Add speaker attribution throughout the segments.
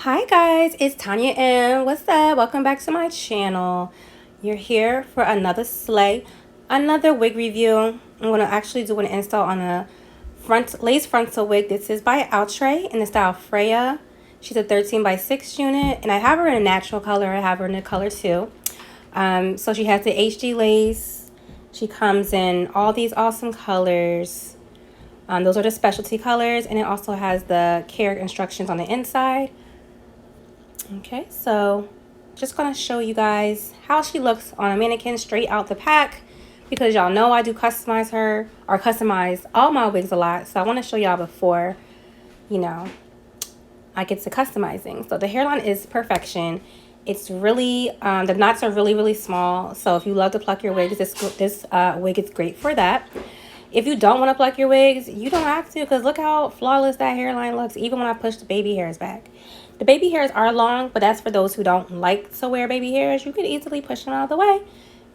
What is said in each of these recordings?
Speaker 1: Hi guys, it's Tanya and what's up? Welcome back to my channel. You're here for another another wig review. I'm going to actually do an install on a lace frontal wig. This is by Outre in the style Freya. She's a 13x6 unit and I have her in a natural color. I have her in a color too. So she has the HD lace. She comes in all these awesome colors. Those are the specialty colors, and it also has the care instructions on the inside. Okay, so just gonna show you guys how she looks on a mannequin straight out the pack, because y'all know I do customize all my wigs a lot. So I want to show y'all before, I get to customizing. So the Hairline Is Perfection. It's really, the knots are really small. So if you love to pluck your wigs, this wig is great for that. If you don't want to pluck your wigs, you don't have to, because look how flawless that hairline looks, even when I push the baby hairs back. The baby hairs are long, but that's for those who don't like to wear baby hairs. You could easily push them out of the way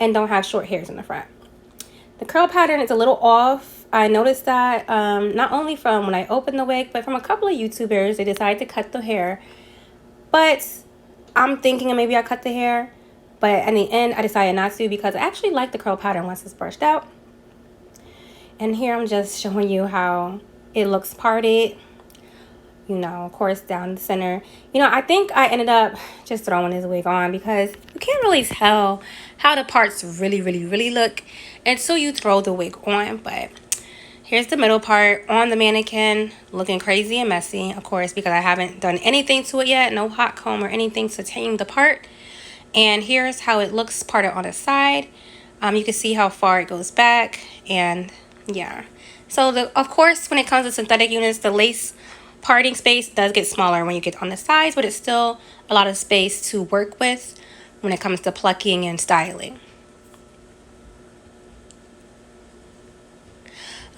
Speaker 1: and don't have short hairs in the front. The curl pattern is a little off. I noticed that not only from when I opened the wig, but from a couple of YouTubers. They decided to cut the hair. But I'm thinking maybe I cut the hair. But in the end, I decided not to, because I actually like the curl pattern once it's brushed out. And here I'm just showing you how it looks parted, of course, down the center. I think I ended up just throwing this wig on because you can't really tell how the parts really look until you throw the wig on. But here's the middle part on the mannequin, looking crazy and messy, of course, because I haven't done anything to it yet. No hot comb or anything to tame the part. And here's how it looks parted on the side. You can see how far it goes back, and yeah. So of course, when it comes to synthetic units, the lace parting space does get smaller when you get on the sides, but it's still a lot of space to work with when it comes to plucking and styling.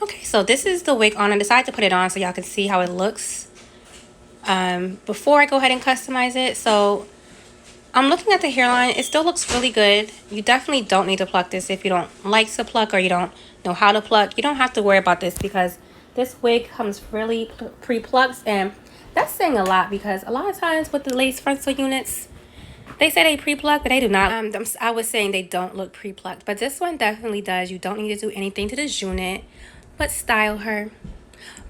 Speaker 1: Okay, so this is the wig on. I decided to put it on so y'all can see how it looks before I go ahead and customize it. So I'm looking at the hairline. It still looks really good. You definitely don't need to pluck this if you don't like to pluck or you don't know how to pluck. You don't have to worry about this because this wig comes really pre-plucked, and that's saying a lot, because a lot of times with the lace frontal units, they say they pre-pluck, but they do not. I was saying they don't look pre-plucked, but this one definitely does. You don't need to do anything to this unit but style her.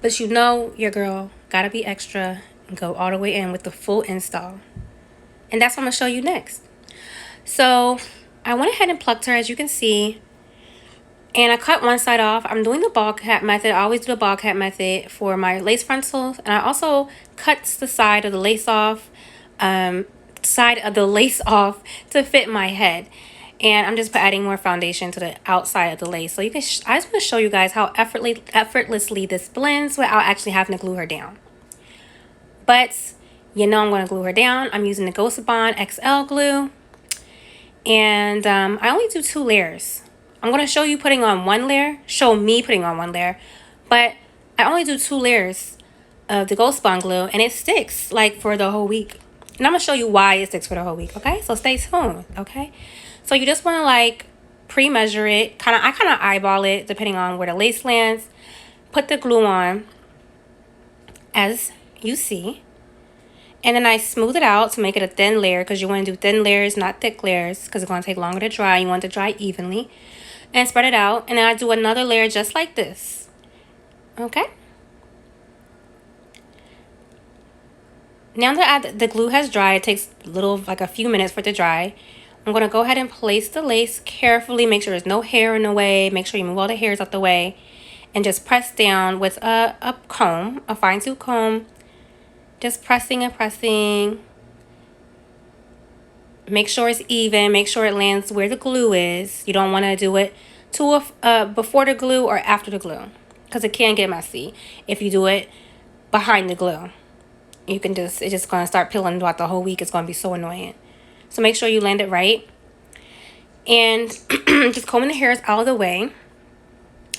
Speaker 1: But your girl gotta be extra and go all the way in with the full install. And that's what I'm going to show you next. So I went ahead and plucked her, as you can see. And I cut one side off. I'm doing the ball cap method. I always do the ball cap method for my lace frontals. And I also cut the side of the lace off, to fit my head. And I'm just adding more foundation to the outside of the lace. So I just want to show you guys how effortlessly this blends without actually having to glue her down. But I'm going to glue her down. I'm using the Ghost Bond XL glue. And I only do 2 layers. I'm going to show me putting on one layer. But I only do 2 layers of the Ghost Bond glue. And it sticks for the whole week. And I'm going to show you why it sticks for the whole week. Okay? So stay tuned. Okay? So you just want to pre-measure it. I kind of eyeball it depending on where the lace lands. Put the glue on, as you see. And then I smooth it out to make it a thin layer, because you want to do thin layers, not thick layers, because it's going to take longer to dry. You want it to dry evenly. And spread it out. And then I do another layer just like this. Okay? Now that the glue has dried, it takes a few minutes for it to dry. I'm going to go ahead and place the lace carefully. Make sure there's no hair in the way. Make sure you move all the hairs out the way. And just press down with a comb, a fine-tooth comb. Just pressing and pressing. Make sure it's even. Make sure it lands where the glue is. You don't want to do it before the glue or after the glue, because it can get messy if you do it behind the glue. It's just going to start peeling throughout the whole week. It's going to be so annoying. So make sure you land it right. And just combing the hairs out of the way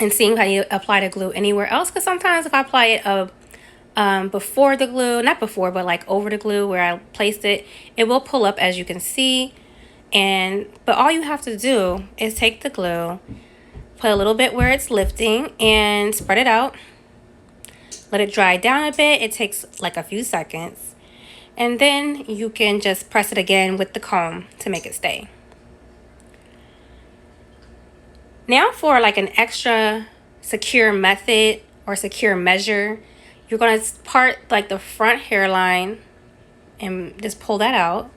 Speaker 1: and seeing how you apply the glue anywhere else, because sometimes if I apply it before the glue, not before, but over the glue where I placed it, it will pull up, as you can see. But all you have to do is take the glue, put a little bit where it's lifting, and spread it out. Let it dry down a bit. It takes a few seconds. And then you can just press it again with the comb to make it stay. Now for like an extra secure method or secure measure, you're going to part like the front hairline and just pull that out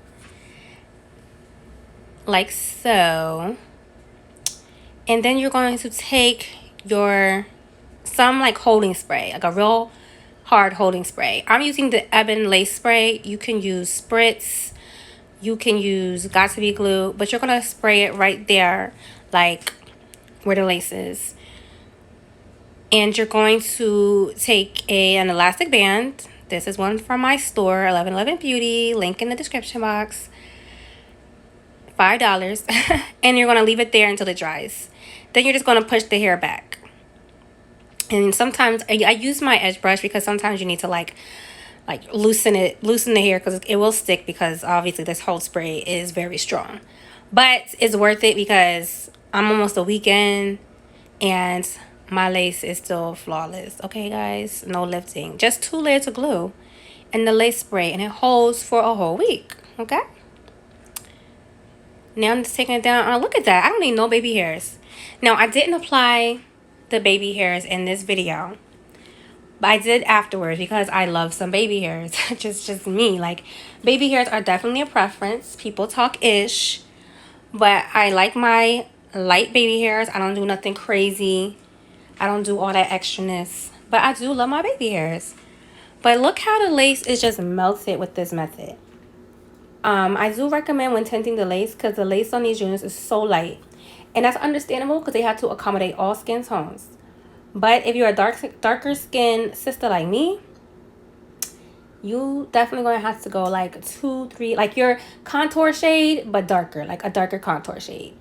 Speaker 1: like so. And then you're going to take some like holding spray, like a real hard holding spray. I'm using the Ebon lace spray. You can use spritz, you can use got to be glue, but you're going to spray it right there, like where the lace is. And you're going to take an elastic band. This is one from my store, 1111 Beauty, link in the description box. $5. And you're going to leave it there until it dries. Then you're just going to push the hair back. And sometimes I use my edge brush because sometimes you need to like loosen the hair, because it will stick, because obviously this whole spray is very strong. But it's worth it because I'm almost a weekend and my lace is still flawless. Okay, guys, no lifting, just 2 layers of glue and the lace spray, and it holds for a whole week. Okay. Now I'm just taking it down. Oh, look at that. I don't need no baby hairs. Now, I didn't apply the baby hairs in this video, but I did afterwards because I love some baby hairs. just me. Like, baby hairs are definitely a preference. People talk ish, but I like my light baby hairs. I don't do nothing crazy. I don't do all that extraness, but I do love my baby hairs. But look how the lace is just melted with this method. I do recommend when tinting the lace, because the lace on these units is so light. And that's understandable because they have to accommodate all skin tones. But if you're a darker skin sister like me, you definitely going to have to go like 2, 3, like your contour shade, but darker, like a darker contour shade.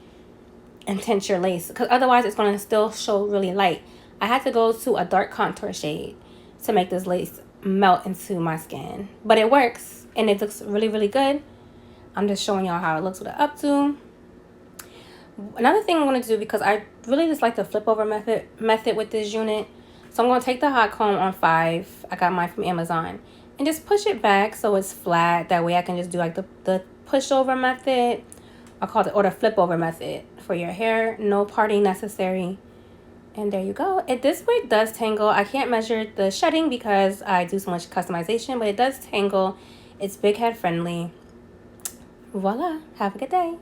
Speaker 1: And tint your lace, because otherwise it's going to still show really light. I had to go to a dark contour shade to make this lace melt into my skin. But it works, and it looks really, really good. I'm just showing y'all how it looks with an updo. Another thing I'm going to do, because I really just like the flip over method with this unit. So I'm going to take the hot comb on 5. I got mine from Amazon. And just push it back so it's flat. That way I can just do like the push over method. I call it, or the flip over method for your hair. No parting necessary. And there you go. This wig does tangle. I can't measure the shedding because I do so much customization, but it does tangle. It's big head friendly. Voila. Have a good day.